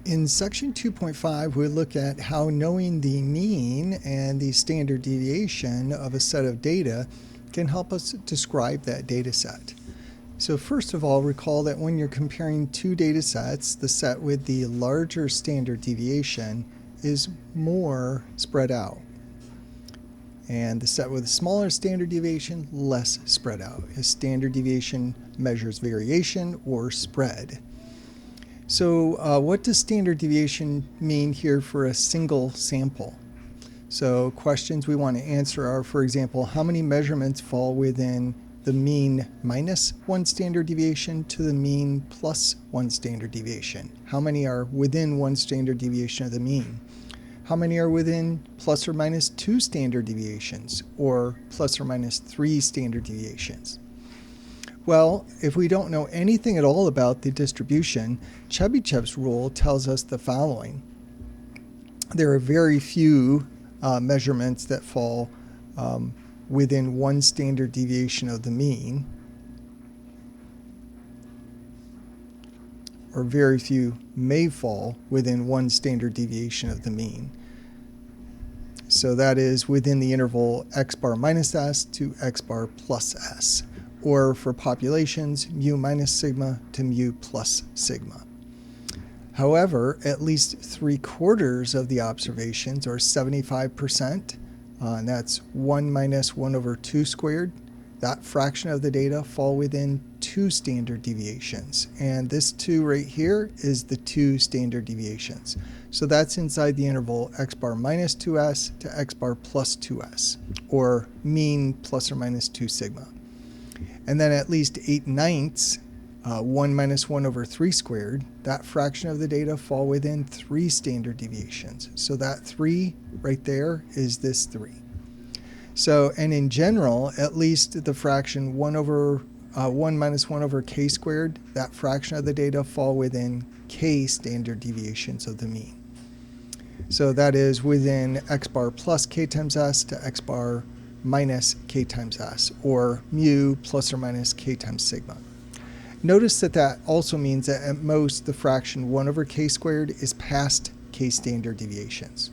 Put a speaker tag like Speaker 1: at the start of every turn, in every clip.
Speaker 1: In section 2.5, we look at how knowing the mean and the standard deviation of a set of data can help us describe that data set. So first of all, recall that when you're comparing two data sets, the set with the larger standard deviation is more spread out, and the set with a smaller standard deviation less spread out, as standard deviation measures variation or spread. So what does standard deviation mean here for a single sample? So questions we want to answer are, for example, how many measurements fall within the mean minus 1 standard deviation to the mean plus 1 standard deviation? How many are within 1 standard deviation of the mean? How many are within plus or minus 2 standard deviations or plus or minus 3 standard deviations? Well, if we don't know anything at all about the distribution, Chebychevs rule tells us the following. There are very few measurements that fall within 1 standard deviation of the mean, or very few may fall within 1 standard deviation of the mean. So that is within the interval x bar minus s to x bar plus s, or for populations, mu minus sigma to mu plus sigma. However, at least 3/4 of the observations, or 75%, and that's 1 minus 1 over 2 squared, that fraction of the data fall within 2 standard deviations. And this 2 right here is the 2 standard deviations. So that's inside the interval x bar minus 2s to x bar plus 2s, or mean plus or minus 2 sigma. And then at least 8/9, 1 minus 1 over 3 squared, that fraction of the data fall within 3 standard deviations. So that 3 right there is this 3. So, and in general, at least the fraction 1 minus 1 over k squared, that fraction of the data fall within k standard deviations of the mean. So that is within x bar plus k times s to x bar minus k times s, or mu plus or minus k times sigma. Notice that that also means that at most the fraction 1 over k squared is past k standard deviations.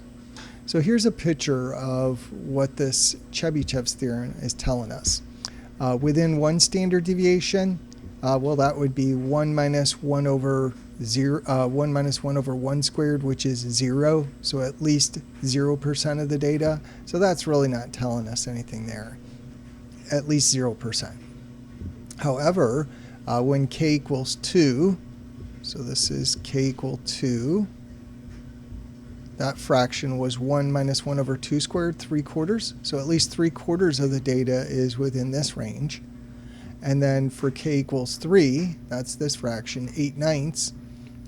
Speaker 1: So here's a picture of what this Chebychevs theorem is telling us. Within 1 standard deviation, well, that would be 1 minus 1 over 1 squared, which is 0, so at least 0% of the data. So that's really not telling us anything there, at least 0%. However, when k equals 2, so this is k equal 2, that fraction was 1 minus 1 over 2 squared, 3/4. So at least 3/4 of the data is within this range. And then for k equals 3, that's this fraction, 8/9.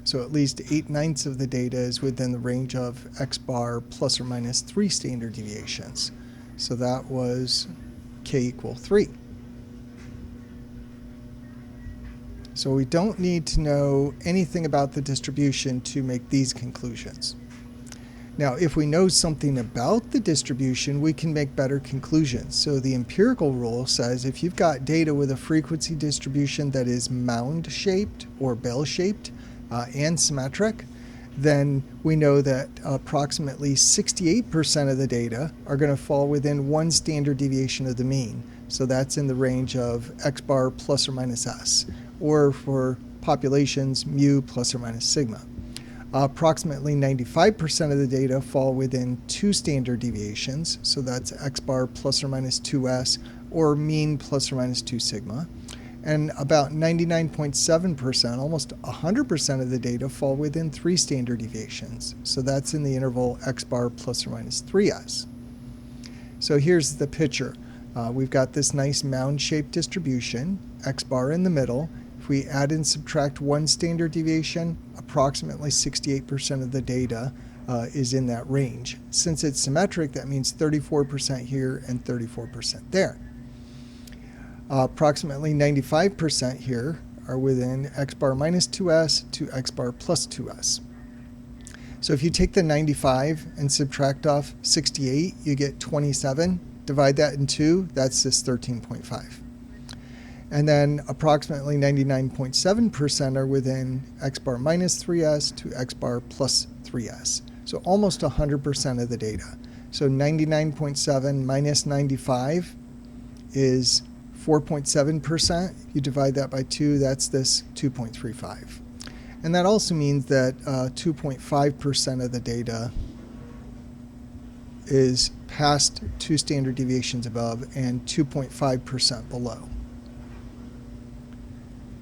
Speaker 1: So at least 8/9 of the data is within the range of x bar plus or minus 3 standard deviations. So that was k equal 3. So we don't need to know anything about the distribution to make these conclusions. Now, if we know something about the distribution, we can make better conclusions. So the empirical rule says if you've got data with a frequency distribution that is mound-shaped or bell-shaped and symmetric, then we know that approximately 68% of the data are going to fall within 1 standard deviation of the mean. So that's in the range of x bar plus or minus s, or for populations, mu plus or minus sigma. Approximately 95% of the data fall within 2 standard deviations, so that's x bar plus or minus 2s, or mean plus or minus 2 sigma. And about 99.7%, almost 100% of the data fall within 3 standard deviations, so that's in the interval x bar plus or minus 3s. So here's the picture. We've got this nice mound-shaped distribution, x bar in the middle. If we add and subtract 1 standard deviation, approximately 68% of the data is in that range. Since it's symmetric, that means 34% here and 34% there. Approximately 95% here are within x bar minus 2s to x bar plus 2s. So if you take the 95 and subtract off 68, you get 27. Divide that in 2, that's this 13.5. And then approximately 99.7% are within x bar minus 3s to x bar plus 3s. So almost 100% of the data. So 99.7 minus 95 is 4.7%. You divide that by 2, that's this 2.35. And that also means that 2.5% of the data is past 2 standard deviations above and 2.5% below.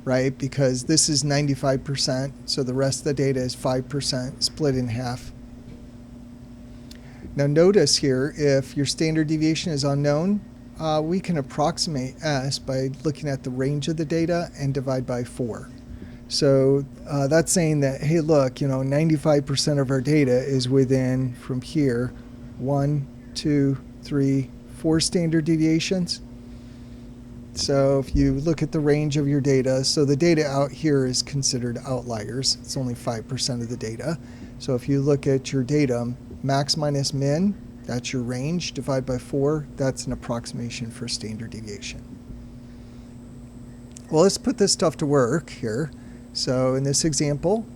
Speaker 1: Right? Because this is 95%, so the rest of the data is 5% split in half. Now notice here, if your standard deviation is unknown, we can approximate S by looking at the range of the data and divide by 4. So that's saying that, hey, look, 95% of our data is within, from here, 1, 2, 3, 4 standard deviations. So if you look at the range of your data, so the data out here is considered outliers. It's only 5% of the data. So if you look at your data, max minus min, that's your range, divide by 4, that's an approximation for standard deviation. Well, let's put this stuff to work here. So in this example,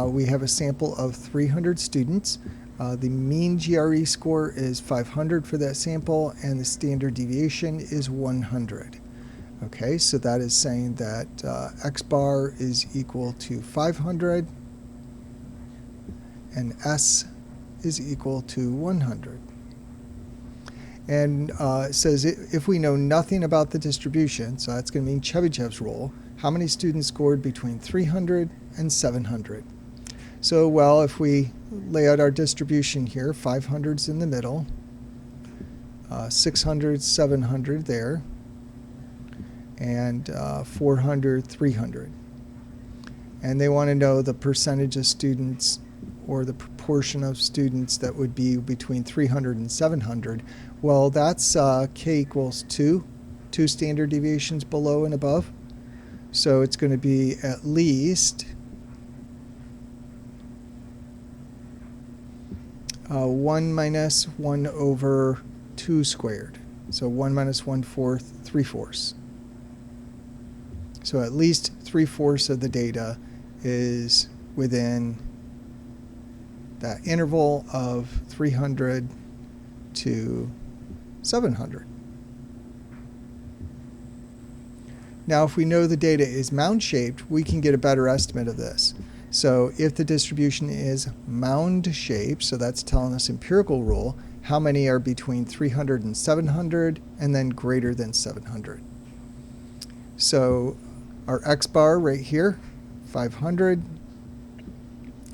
Speaker 1: we have a sample of 300 students. The mean GRE score is 500 for that sample, and the standard deviation is 100. Okay, so that is saying that x bar is equal to 500, and S is equal to 100. And it says if we know nothing about the distribution, so that's going to mean Chebychevs rule, how many students scored between 300 and 700? So, well, if we lay out our distribution here, 500's in the middle, 600, 700 there, and 400, 300. And they want to know the percentage of students or the proportion of students that would be between 300 and 700. Well, that's k equals 2 standard deviations below and above. So it's going to be at least 1 minus 1 over 2 squared. So 1 minus 1/4, 3/4. So at least 3/4 of the data is within that interval of 300 to 700. Now, if we know the data is mound-shaped, we can get a better estimate of this. So if the distribution is mound-shaped, so that's telling us empirical rule, how many are between 300 and 700, and then greater than 700. So our x bar right here, 500,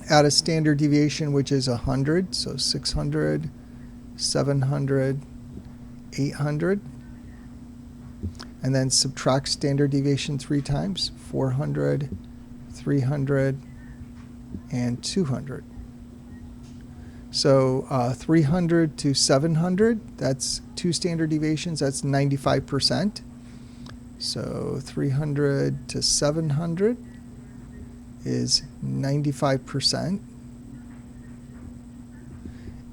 Speaker 1: at a standard deviation which is 100, so 600, 700, 800, and then subtract standard deviation 3 times, 400, 300, and 200. So 300 to 700, that's 2 standard deviations, that's 95%. So 300 to 700 is 95%.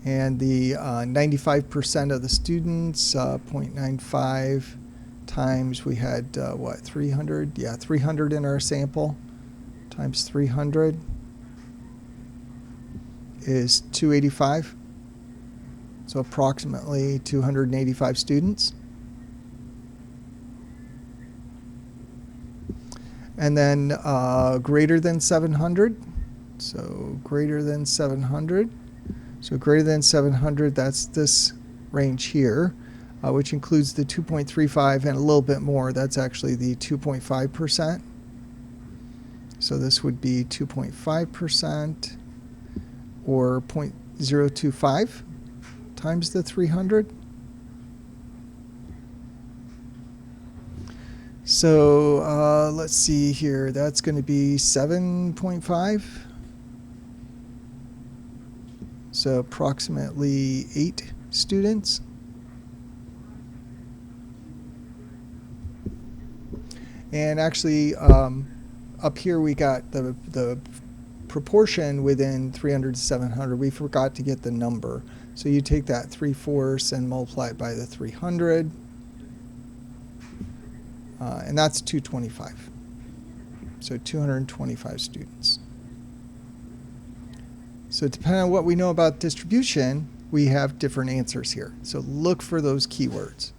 Speaker 1: And the 95% of the students, 0.95 times, we had, 300? Yeah, 300 in our sample, times 300 is 285. So approximately 285 students. And then greater than 700. So greater than 700. So greater than 700, that's this range here, which includes the 2.35 and a little bit more. That's actually the 2.5%. So this would be 2.5% or 0.025 times the 300. So let's see here. That's going to be 7.5. So approximately 8 students. And actually, up here we got the proportion within 300 to 700. We forgot to get the number. So you take that 3/4 and multiply it by the 300. and that's 225. So 225 students. So depending on what we know about distribution, we have different answers here. So look for those keywords.